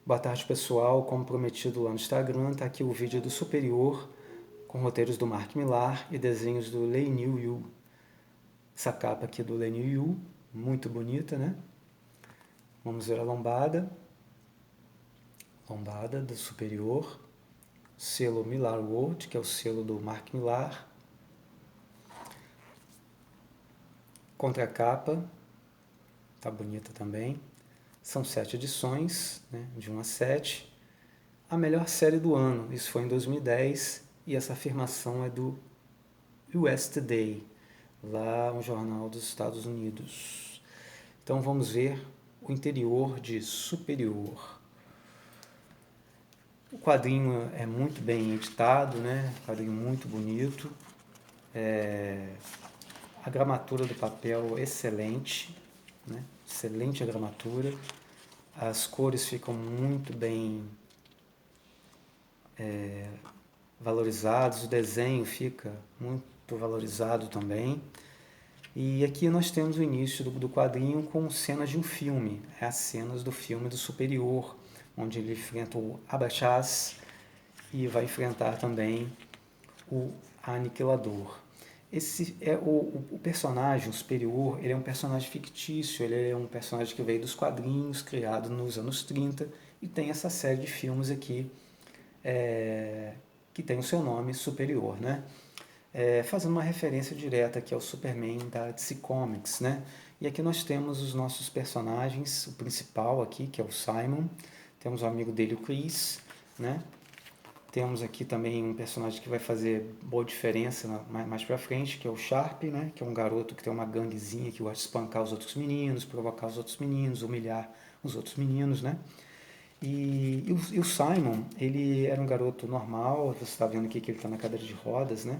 Boa tarde, pessoal. Como prometido lá no Instagram, está aqui o vídeo do Superior, com roteiros do Mark Millar e desenhos do Lei Niu Yu. Essa capa aqui do Lei Niu Yu, muito bonita, né? Vamos ver a lombada. Lombada do Superior. Selo Millar World, que é o selo do Mark Millar. Contracapa, tá bonita também. São 7 edições, né, de 1 a 7. A melhor série do ano, isso foi em 2010, e essa afirmação é do US Today, lá um jornal dos Estados Unidos. Então vamos ver o interior de Superior. O quadrinho é muito bem editado, né? Quadrinho muito bonito. A gramatura do papel excelente, né? Excelente a gramatura. As cores ficam muito bem valorizadas, o desenho fica muito valorizado também. E aqui nós temos o início do quadrinho com cenas de um filme, as cenas do filme do Superior, onde ele enfrenta o Abachas e vai enfrentar também o Aniquilador. Esse é o personagem, o Superior, ele é um personagem fictício, ele é um personagem que veio dos quadrinhos, criado nos anos 30, e tem essa série de filmes aqui, que tem o seu nome Superior, né? Fazendo uma referência direta aqui ao Superman da DC Comics, né? E aqui nós temos os nossos personagens, o principal aqui, que é o Simon, temos o amigo dele, o Chris, né? Temos aqui também um personagem que vai fazer boa diferença mais pra frente, que é o Sharp, né? Que é um garoto que tem uma ganguezinha que gosta de espancar os outros meninos, provocar os outros meninos, humilhar os outros meninos, né? E o Simon, ele era um garoto normal, você está vendo aqui que ele está na cadeira de rodas, né?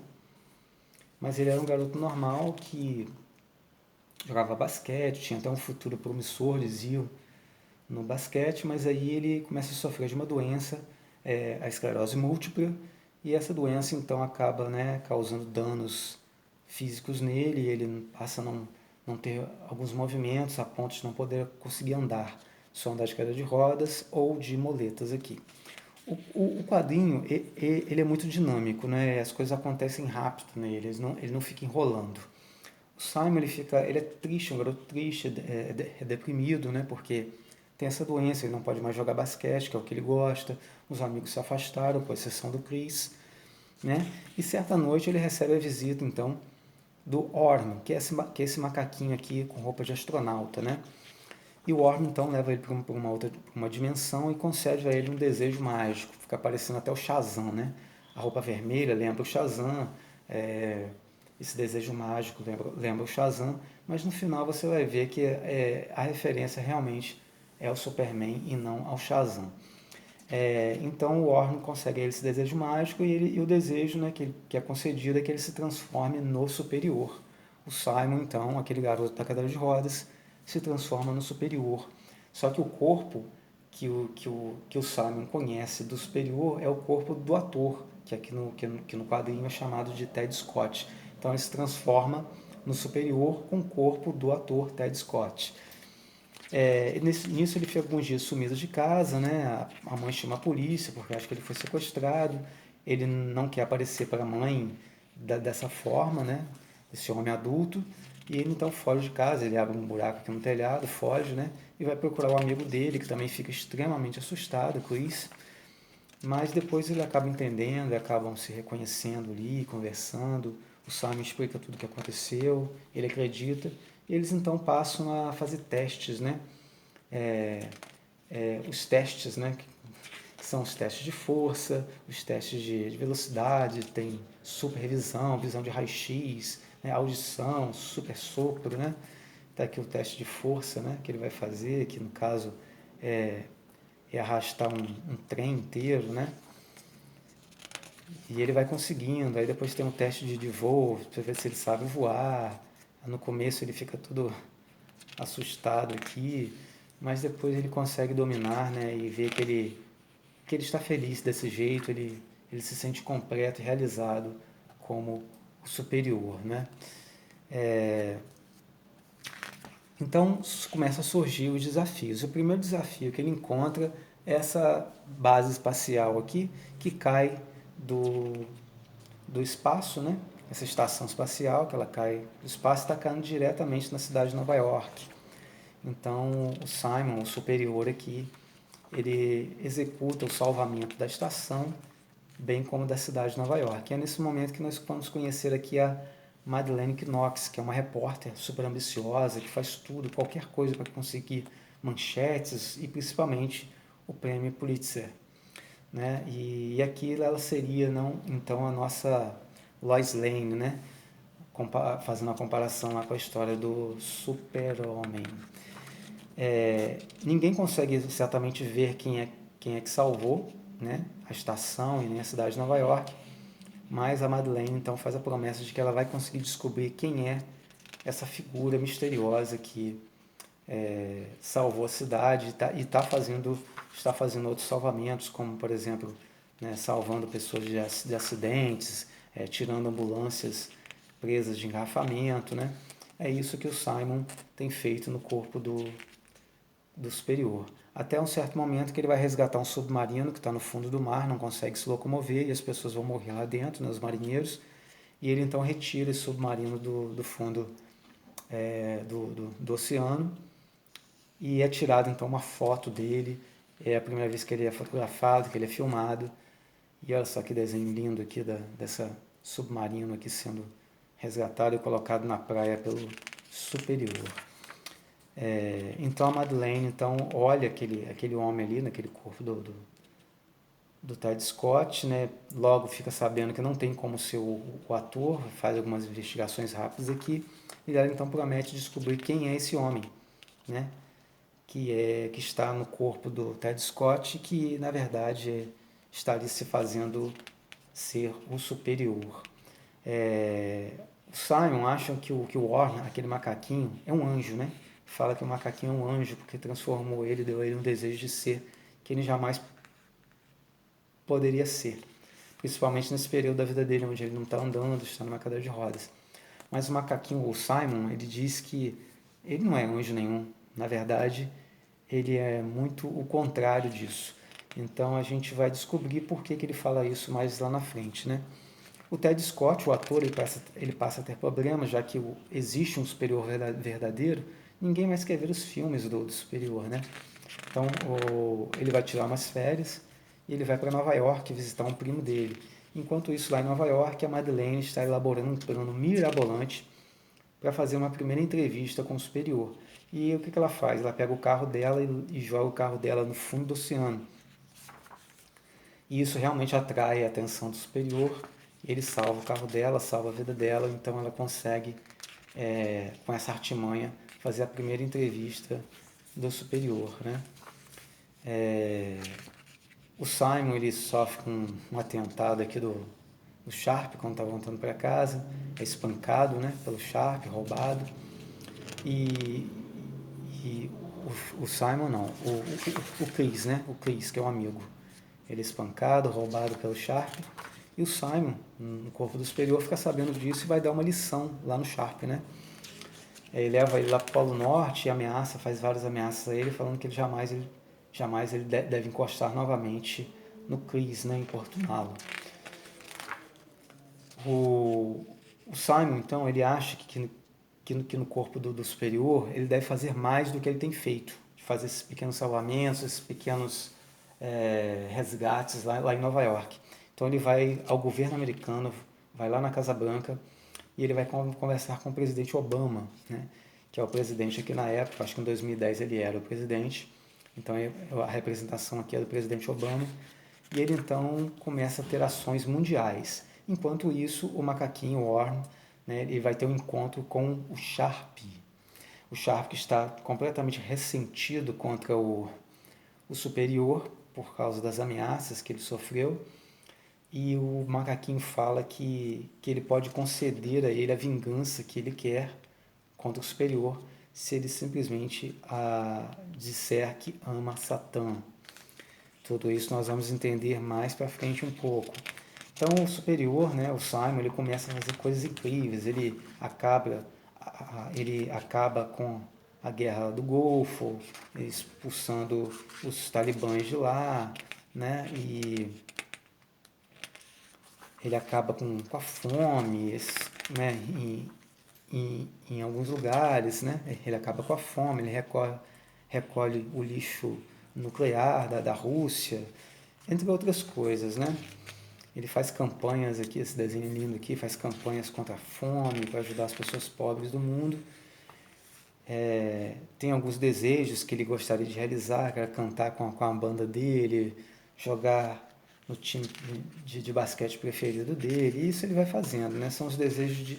Mas ele era um garoto normal que jogava basquete, tinha até um futuro promissor, diziam, no basquete, mas aí ele começa a sofrer de uma doença, a esclerose múltipla, e essa doença então acaba, né, causando danos físicos nele, e ele passa a não ter alguns movimentos a ponto de não poder conseguir andar, só andar de cadeira de rodas ou de moletas aqui. O quadrinho, ele é muito dinâmico, né? As coisas acontecem rápido nele, ele não fica enrolando. O Simon, ele é triste, um garoto triste, é deprimido, né? Porque tem essa doença, ele não pode mais jogar basquete, que é o que ele gosta, os amigos se afastaram, com exceção do Chris, né? E certa noite ele recebe a visita, então, do Orm, que é esse macaquinho aqui com roupa de astronauta, né? E o Orm então leva ele para uma dimensão e concede a ele um desejo mágico. Fica parecendo até o Shazam, né? A roupa vermelha lembra o Shazam, esse desejo mágico lembra o Shazam, mas no final você vai ver que a referência realmente é ao Superman e não ao Shazam. Então o Orm consegue esse desejo mágico e o desejo, né, que é concedido é que ele se transforme no Superior. O Simon, então, aquele garoto da cadeira de rodas, se transforma no Superior. Só que o corpo que o Simon conhece do Superior é o corpo do ator, que aqui no quadrinho é chamado de Ted Scott. Então ele se transforma no Superior com o corpo do ator Ted Scott. Nisso ele fica alguns dias sumido de casa, né? A mãe chama a polícia porque acha que ele foi sequestrado. Ele não quer aparecer para a mãe dessa forma, né? Esse homem adulto. E ele então foge de casa, ele abre um buraco aqui no telhado, foge, né? E vai procurar o amigo dele, que também fica extremamente assustado com isso. Mas depois ele acaba entendendo, acabam se reconhecendo ali, conversando. O Simon explica tudo o que aconteceu, ele acredita. E eles então passam a fazer testes, né? Os testes, né? Que são os testes de força, os testes de velocidade, tem supervisão, visão de raio-x, né? Audição, super sopro, né? Tá aqui o teste de força, né? Que ele vai fazer, que no caso é arrastar um trem inteiro, né? E ele vai conseguindo, aí depois tem um teste de voo, para ver se ele sabe voar. No começo ele fica todo assustado aqui, mas depois ele consegue dominar, né? E ver que ele está feliz desse jeito, ele se sente completo e realizado como o superior, né? Então começa a surgir os desafios. O primeiro desafio que ele encontra essa base espacial aqui que cai do espaço, né? Essa estação espacial que ela cai do espaço está caindo diretamente na cidade de Nova York. Então o Simon, o superior aqui, ele executa o salvamento da estação, bem como da cidade de Nova York. E é nesse momento que nós vamos conhecer aqui a Madeleine Knox, que é uma repórter super ambiciosa, que faz tudo, qualquer coisa para conseguir manchetes e principalmente o prêmio Pulitzer. Né? E aqui ela seria não, então a nossa Lois Lane, né? Fazendo a comparação lá com a história do Super-Homem. Ninguém consegue exatamente ver quem é que salvou, né? A estação e nem a cidade de Nova York, mas a Madeleine então faz a promessa de que ela vai conseguir descobrir quem é essa figura misteriosa que salvou a cidade está fazendo outros salvamentos, como por exemplo, né, salvando pessoas de acidentes, tirando ambulâncias presas de engarrafamento, né? É isso que o Simon tem feito no corpo do superior. Até um certo momento que ele vai resgatar um submarino que está no fundo do mar, não consegue se locomover e as pessoas vão morrer lá dentro, né, os marinheiros, e ele então retira esse submarino do fundo do oceano e é tirada então uma foto dele. É a primeira vez que ele é fotografado, que ele é filmado. E olha só que desenho lindo aqui dessa submarino aqui sendo resgatado e colocado na praia pelo superior. Então a Madeleine então olha aquele homem ali naquele corpo do Ted Scott, né? Logo fica sabendo que não tem como ser o ator, faz algumas investigações rápidas aqui e ela então promete descobrir quem é esse homem, né? Que está no corpo do Ted Scott, que na verdade está ali se fazendo ser o superior. O Simon acha que o Warren, aquele macaquinho, é um anjo, né? Fala que o macaquinho é um anjo porque transformou ele, deu a ele um desejo de ser que ele jamais poderia ser. Principalmente nesse período da vida dele, onde ele não está andando, está numa cadeira de rodas. Mas o macaquinho, o Simon, ele diz que ele não é anjo nenhum. Na verdade, ele é muito o contrário disso. Então a gente vai descobrir por que ele fala isso mais lá na frente, né? O Ted Scott, o ator, ele passa a ter problemas, já que existe um superior verdadeiro, ninguém mais quer ver os filmes do superior, né? Então ele vai tirar umas férias e ele vai para Nova York visitar um primo dele. Enquanto isso, lá em Nova York, a Madeleine está elaborando um plano mirabolante para fazer uma primeira entrevista com o superior. E o que ela faz? Ela pega o carro dela e joga o carro dela no fundo do oceano. E isso realmente atrai a atenção do superior. Ele salva o carro dela, salva a vida dela, então ela consegue, com essa artimanha, fazer a primeira entrevista do superior. Né? O Simon ele sofre um atentado aqui do Sharp quando está voltando para casa, é espancado, né, pelo Sharp, roubado. E o Simon não, o Chris, né, o Chris, que é um amigo, ele é espancado, roubado pelo Sharp. E o Simon, no corpo do superior, fica sabendo disso e vai dar uma lição lá no Sharp, né? Ele leva ele lá para o Polo Norte e ameaça, faz várias ameaças a ele, falando que ele jamais ele deve encostar novamente no Chris, né, importuná-lo. O Simon, então, ele acha que no corpo do superior ele deve fazer mais do que ele tem feito, de fazer esses pequenos salvamentos, esses pequenos resgates lá em Nova York. Então ele vai ao governo americano, vai lá na Casa Branca e ele vai conversar com o presidente Obama, né, que é o presidente aqui na época, acho que em 2010 ele era o presidente, então a representação aqui é do presidente Obama, e ele então começa a ter ações mundiais. Enquanto isso, o macaquinho, o Warren, né, ele vai ter um encontro com o Sharp. O Sharp que está completamente ressentido contra o superior por causa das ameaças que ele sofreu. E o macaquinho fala que ele pode conceder a ele a vingança que ele quer contra o superior se ele simplesmente disser que ama Satã. Tudo isso nós vamos entender mais para frente um pouco. Então o superior, né, o Simon, ele começa a fazer coisas incríveis. Ele acaba com a guerra do Golfo, expulsando os talibãs de lá, né? E ele acaba com a fome, né? Em alguns lugares, né? Ele acaba com a fome, ele recolhe o lixo nuclear da Rússia, entre outras coisas, né? Ele faz campanhas aqui, esse desenho lindo aqui, faz campanhas contra a fome, para ajudar as pessoas pobres do mundo. Tem alguns desejos que ele gostaria de realizar, que era cantar com a banda dele, jogar no time de basquete preferido dele, e isso ele vai fazendo, né? São os desejos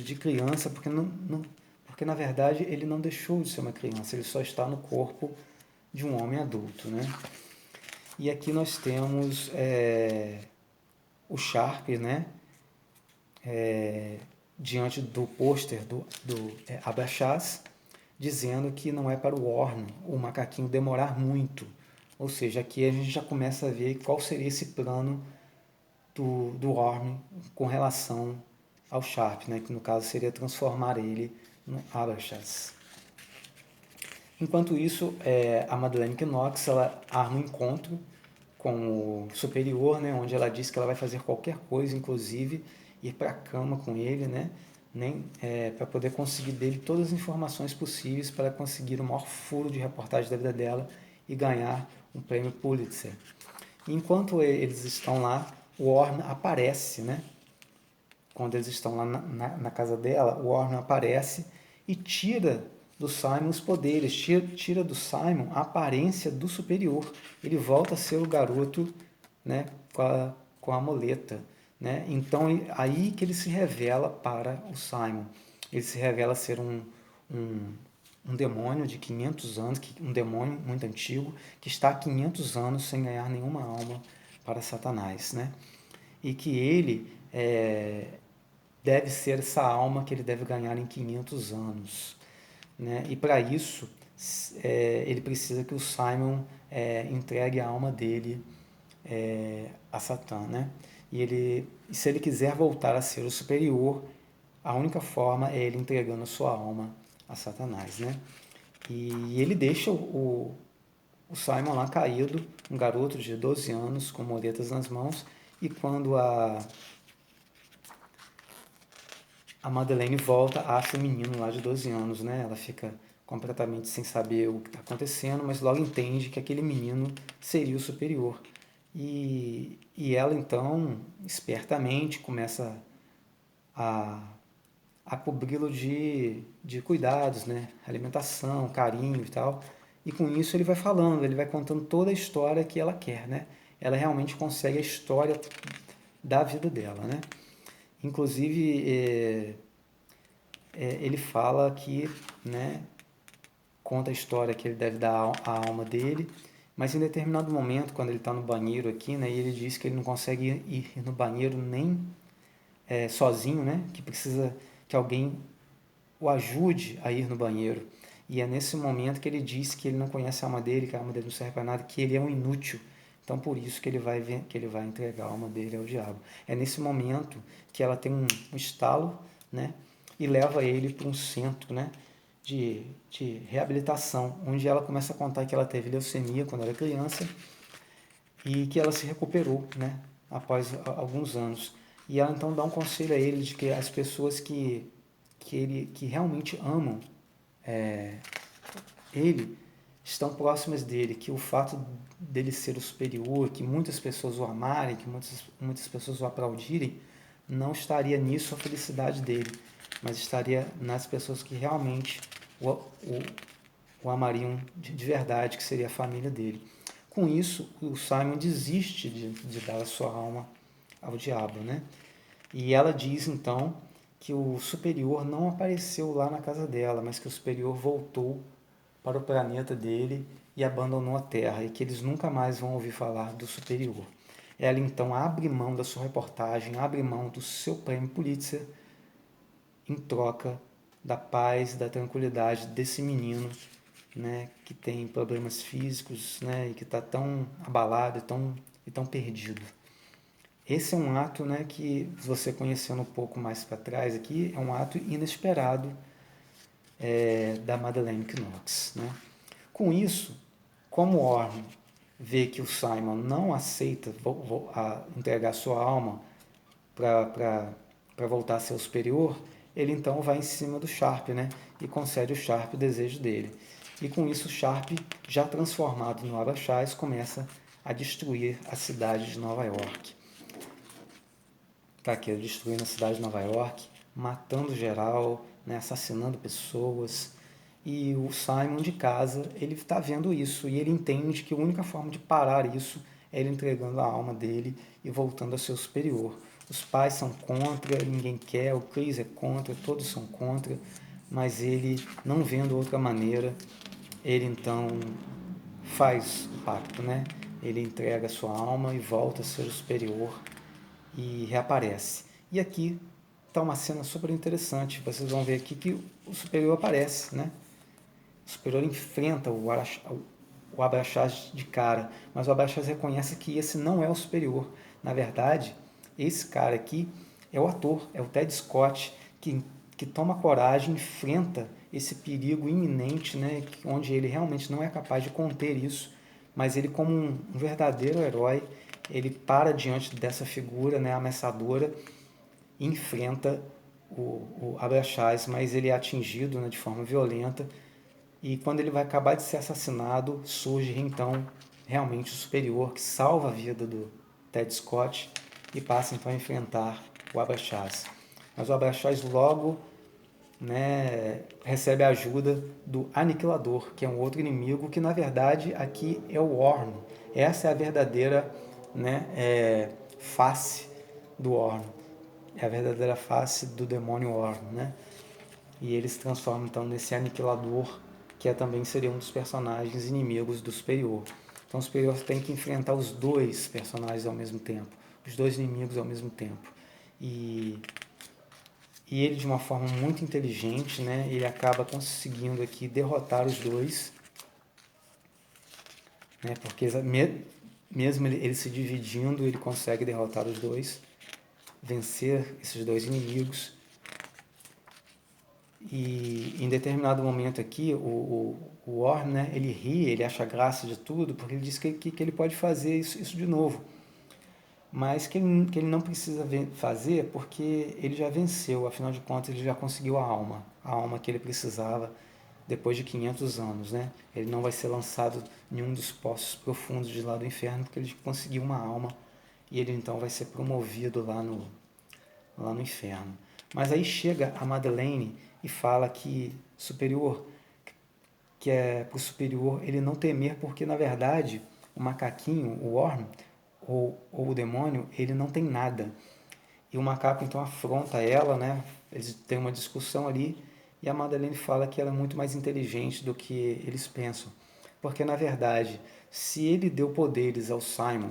de criança, porque na verdade ele não deixou de ser uma criança, ele só está no corpo de um homem adulto, né? E aqui nós temos o Sharp, né? Diante do pôster do Abraxas, dizendo que não é para o Orne, o macaquinho, demorar muito. Ou seja, aqui a gente já começa a ver qual seria esse plano do Orne com relação ao Sharp, né? Que no caso seria transformar ele no Abraxas. Enquanto isso, a Madeleine Knox ela arma um encontro com o superior, né, onde ela diz que ela vai fazer qualquer coisa, inclusive ir para a cama com ele, né, para poder conseguir dele todas as informações possíveis para conseguir o maior furo de reportagem da vida dela e ganhar um prêmio Pulitzer. Enquanto eles estão lá, o Warren aparece, né? Quando eles estão lá na casa dela, o Warren aparece e tira do Simon os poderes, tira do Simon a aparência do superior. Ele volta a ser o garoto, né, com a muleta. Né? Então, aí que ele se revela para o Simon. Ele se revela ser um demônio de 500 anos, um demônio muito antigo, que está há 500 anos sem ganhar nenhuma alma para Satanás. Né? E que ele deve ser essa alma que ele deve ganhar em 500 anos. Né? E para isso, ele precisa que o Simon entregue a alma dele a Satã. Né? E se ele quiser voltar a ser o superior, a única forma é ele entregando a sua alma a Satanás. Né? E ele deixa o Simon lá caído, um garoto de 12 anos, com muletas nas mãos, e quando a Madeleine volta, acha o menino lá de 12 anos, né? Ela fica completamente sem saber o que está acontecendo, mas logo entende que aquele menino seria o superior. E ela então, espertamente, começa a cobri-lo de cuidados, né? Alimentação, carinho e tal. E com isso ele vai falando, ele vai contando toda a história que ela quer, né? Ela realmente consegue a história da vida dela, né? Inclusive, ele fala que, né, conta a história que ele deve dar à alma dele, mas em determinado momento, quando ele está no banheiro aqui, né, ele diz que ele não consegue ir no banheiro nem sozinho, né, que precisa que alguém o ajude a ir no banheiro. E é nesse momento que ele diz que ele não conhece a alma dele, que a alma dele não serve para nada, que ele é um inútil. Então por isso que ele vai entregar a alma dele ao diabo. É nesse momento que ela tem um estalo, né, e leva ele para um centro, né, de reabilitação, onde ela começa a contar que ela teve leucemia quando era criança e que ela se recuperou, né, após alguns anos. E ela então dá um conselho a ele de que as pessoas que realmente amam ele estão próximas dele, que o fato dele ser o superior, que muitas pessoas o amarem, que muitas pessoas o aplaudirem, não estaria nisso a felicidade dele, mas estaria nas pessoas que realmente o amariam de verdade, que seria a família dele. Com isso, o Simon desiste de dar a sua alma ao diabo, né? E ela diz então que o superior não apareceu lá na casa dela, mas que o superior voltou para o planeta dele e abandonou a Terra, e que eles nunca mais vão ouvir falar do superior. Ela então abre mão da sua reportagem, abre mão do seu prêmio Pulitzer em troca da paz, da tranquilidade desse menino, né, que tem problemas físicos, né, e que está tão abalado e tão perdido. Esse é um ato, né, que, você conhecendo um pouco mais para trás aqui, é um ato inesperado da Madeleine Knox, né? Com isso, como Orm vê que o Simon não aceita entregar sua alma para voltar a ser o superior, ele então vai em cima do Sharp, né? E concede ao Sharp o desejo dele. E com isso, o Sharp, já transformado no Abashais, começa a destruir a cidade de Nova York. Tá aqui, destruindo a cidade de Nova York, matando geral, né? Assassinando pessoas. E o Simon de casa, ele está vendo isso e ele entende que a única forma de parar isso é ele entregando a alma dele e voltando a ser o superior. Os pais são contra, ninguém quer, o Chris é contra, todos são contra, mas ele, não vendo outra maneira, ele então faz o pacto, né? Ele entrega a sua alma e volta a ser o superior e reaparece. E aqui está uma cena super interessante, vocês vão ver aqui que o superior aparece, né? O superior enfrenta o Abraxas de cara, mas o Abraxas reconhece que esse não é o superior. Na verdade, esse cara aqui é o ator, é o Ted Scott, que toma coragem, enfrenta esse perigo iminente, né, onde ele realmente não é capaz de conter isso, mas ele, como um verdadeiro herói, ele para diante dessa figura, né, ameaçadora, e enfrenta o Abraxas, mas ele é atingido, né, de forma violenta. E quando ele vai acabar de ser assassinado, surge então realmente o superior que salva a vida do Ted Scott e passa então a enfrentar o Abraxas. Mas o Abraxas logo, né, recebe a ajuda do Aniquilador, que é um outro inimigo que na verdade aqui é o Orm. Essa é a verdadeira, né, face do Orm. É a verdadeira face do demônio Orm, né? E ele se transforma então nesse Aniquilador, que também seria um dos personagens inimigos do Superior. Então o Superior tem que enfrentar os dois personagens ao mesmo tempo, os dois inimigos ao mesmo tempo. E ele, de uma forma muito inteligente, né, ele acaba conseguindo aqui derrotar os dois, né, porque mesmo ele se dividindo, ele consegue derrotar os dois, vencer esses dois inimigos. E em determinado momento aqui, o Orm, né, ele ri, ele acha graça de tudo, porque ele diz que ele pode fazer isso de novo. Mas que ele não precisa fazer porque ele já venceu, afinal de contas ele já conseguiu a alma que ele precisava depois de 500 anos. Né? Ele não vai ser lançado em um dos poços profundos de lá do inferno porque ele conseguiu uma alma e ele então vai ser promovido lá no inferno. Mas aí chega a Madeleine e fala que superior, que é para o superior ele não temer, porque na verdade o macaquinho, o Orm, ou o demônio, ele não tem nada. E o macaco então afronta ela, né? Eles têm uma discussão ali e a Madeleine fala que ela é muito mais inteligente do que eles pensam. Porque na verdade, se ele deu poderes ao Simon,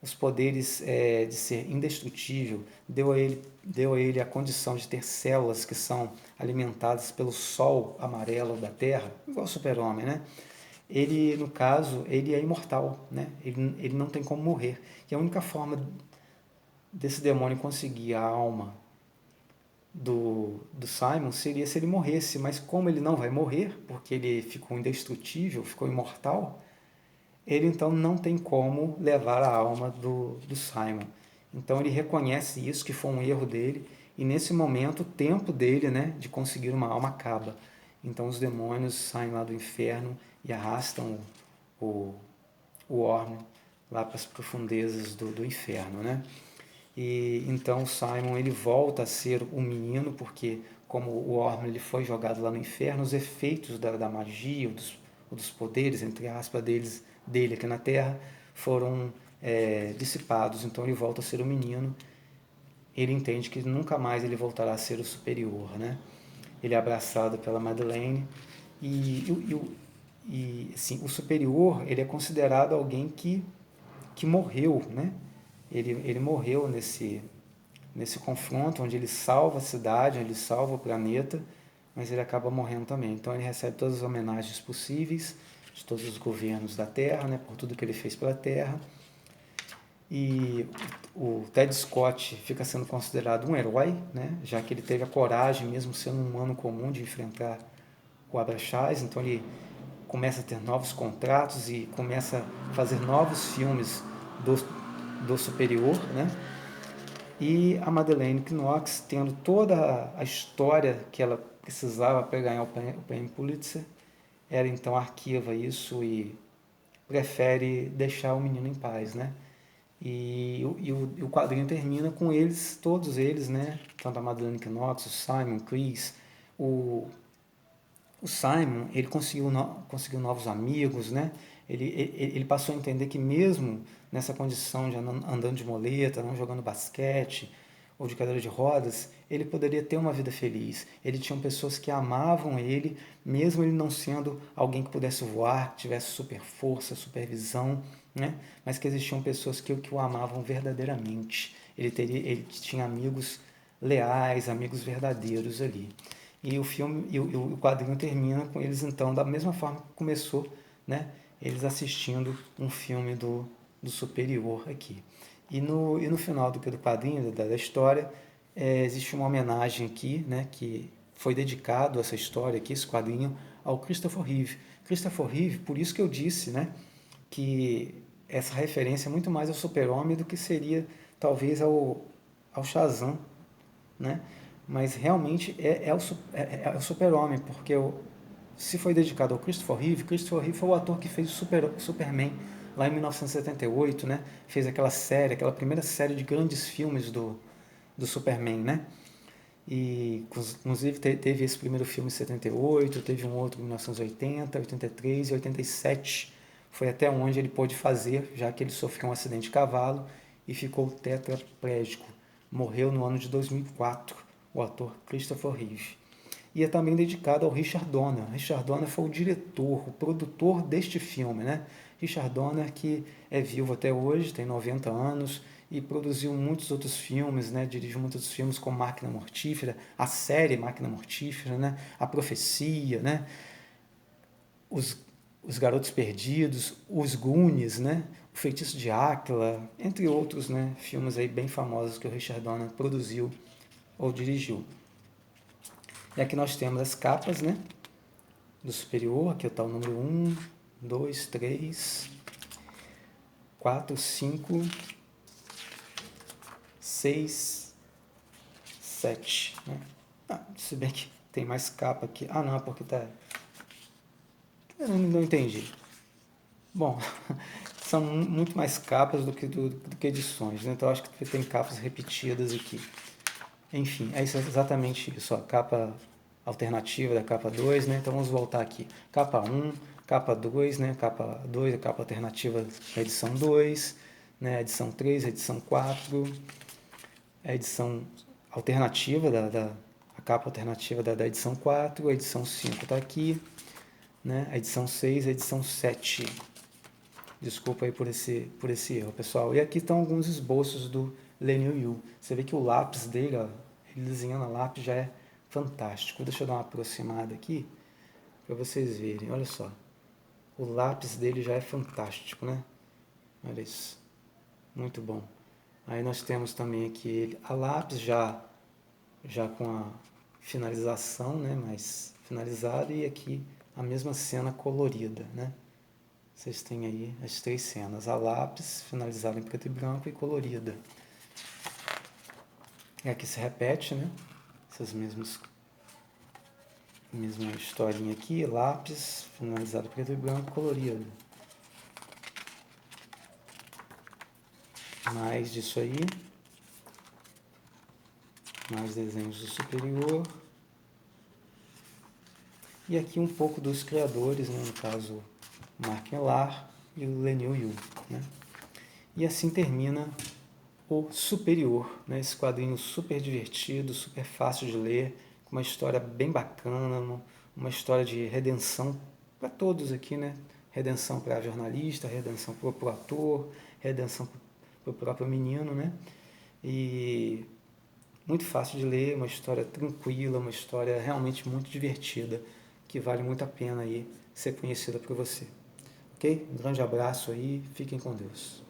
os poderes de ser indestrutível, deu a ele a condição de ter células que são alimentadas pelo sol amarelo da Terra, igual o Super-Homem, né? Ele, no caso, ele é imortal, né? Ele não tem como morrer. E a única forma desse demônio conseguir a alma do Simon seria se ele morresse, mas como ele não vai morrer, porque ele ficou indestrutível, ficou imortal, ele então não tem como levar a alma do Simon. Então ele reconhece isso, que foi um erro dele, e nesse momento o tempo dele, né, de conseguir uma alma acaba. Então os demônios saem lá do inferno e arrastam o, o Orm lá para as profundezas do inferno, né? E então Simon ele volta a ser um menino, porque como o Orm ele foi jogado lá no inferno, os efeitos da magia, dos poderes, entre aspas, dele aqui na Terra, foram dissipados. Então ele volta a ser um menino. Ele entende que nunca mais ele voltará a ser o superior, né? Ele é abraçado pela Madeleine e assim, o superior ele é considerado alguém que morreu, né? Ele morreu nesse confronto, onde ele salva a cidade, onde ele salva o planeta, mas ele acaba morrendo também. Então ele recebe todas as homenagens possíveis de todos os governos da Terra, né, por tudo que ele fez pela Terra. E o Ted Scott fica sendo considerado um herói, né, já que ele teve a coragem, mesmo sendo um humano comum, de enfrentar o Abraxas, então ele começa a ter novos contratos e começa a fazer novos filmes do Superior, né? E a Madeleine Knox, tendo toda a história que ela precisava para ganhar o prêmio Pulitzer, ela então arquiva isso e prefere deixar o menino em paz, né? E o quadrinho termina com eles, todos eles, né? Tanto a Madeleine Knox, o Simon, Chris, o, o Simon, ele conseguiu novos amigos, né? Ele passou a entender que mesmo nessa condição de andando de moleta, não jogando basquete ou de cadeira de rodas, ele poderia ter uma vida feliz. Ele tinha pessoas que amavam ele, mesmo ele não sendo alguém que pudesse voar, que tivesse super força, supervisão, né? Mas que existiam pessoas que o amavam verdadeiramente. Ele tinha amigos leais, amigos verdadeiros ali. E o filme e o quadrinho termina com eles então da mesma forma que começou, né? Eles assistindo um filme do Superior aqui. E no final do quadrinho, da história, existe uma homenagem aqui, né? Que foi dedicado essa história aqui, esse quadrinho, ao Christopher Reeve. Christopher Reeve, por isso que eu disse, né? Que essa referência é muito mais ao Super-Homem do que seria talvez ao Shazam, né? Mas realmente é o Super-Homem, porque se foi dedicado ao Christopher Reeve foi o ator que fez o Superman lá em 1978, né? Fez aquela série, aquela primeira série de grandes filmes do Superman, né? E inclusive teve esse primeiro filme em 78, teve um outro em 1980, 83 e 87. Foi até onde ele pôde fazer, já que ele sofreu um acidente de cavalo e ficou tetraplégico. Morreu no ano de 2004, o ator Christopher Reeve. E é também dedicado ao Richard Donner. Richard Donner foi o diretor, o produtor deste filme, né? Richard Donner, que é vivo até hoje, tem 90 anos e produziu muitos outros filmes, né? Dirigiu muitos outros filmes como Máquina Mortífera, a série Máquina Mortífera, né? A Profecia, né? Os Garotos Perdidos, Os Goonies, né? O Feitiço de Áquila, entre outros, né? Filmes aí bem famosos que o Richard Donner produziu ou dirigiu. E aqui nós temos as capas, né? Do Superior, aqui está o número 1, 2, 3, 4, 5, 6, 7. Né? Se bem que tem mais capa aqui. Ah, não, é porque tá. Eu não entendi. Bom, são muito mais capas do que edições, né? Então eu acho que tem capas repetidas aqui. Enfim, é exatamente isso. A capa alternativa da capa 2, né? Então vamos voltar aqui. Capa 1, capa 2, né? Capa 2, a capa alternativa da edição 2, né? A edição 3, a edição 4, a edição alternativa a capa alternativa da edição 4, a edição 5 está aqui, né? A edição 6, a edição 7. Desculpa aí por esse erro, pessoal. E aqui estão alguns esboços do Lenil Yu. Você vê que o lápis dele, ó, ele desenhando a lápis já é fantástico. Deixa eu dar uma aproximada aqui para vocês verem. Olha só. O lápis dele já é fantástico, né? Olha isso. Muito bom. Aí nós temos também aqui ele, a lápis já com a finalização, né? Mais finalizada. E aqui a mesma cena colorida, né? Vocês têm aí as três cenas, a lápis, finalizada em preto e branco e colorida. E aqui se repete, né? Essas mesma historinha aqui, lápis, finalizado em preto e branco, colorido. Mais disso aí. Mais desenhos do Superior. E aqui um pouco dos criadores, né? No caso, Mark Millar e o Lenil Yu, né? E assim termina o Superior, né? Esse quadrinho super divertido, super fácil de ler, com uma história bem bacana, uma história de redenção para todos aqui, né? Redenção para a jornalista, redenção para o ator, redenção para o próprio menino, né? E muito fácil de ler, uma história tranquila, uma história realmente muito divertida, que vale muito a pena aí ser conhecida por você. Ok? Um grande abraço aí, fiquem com Deus.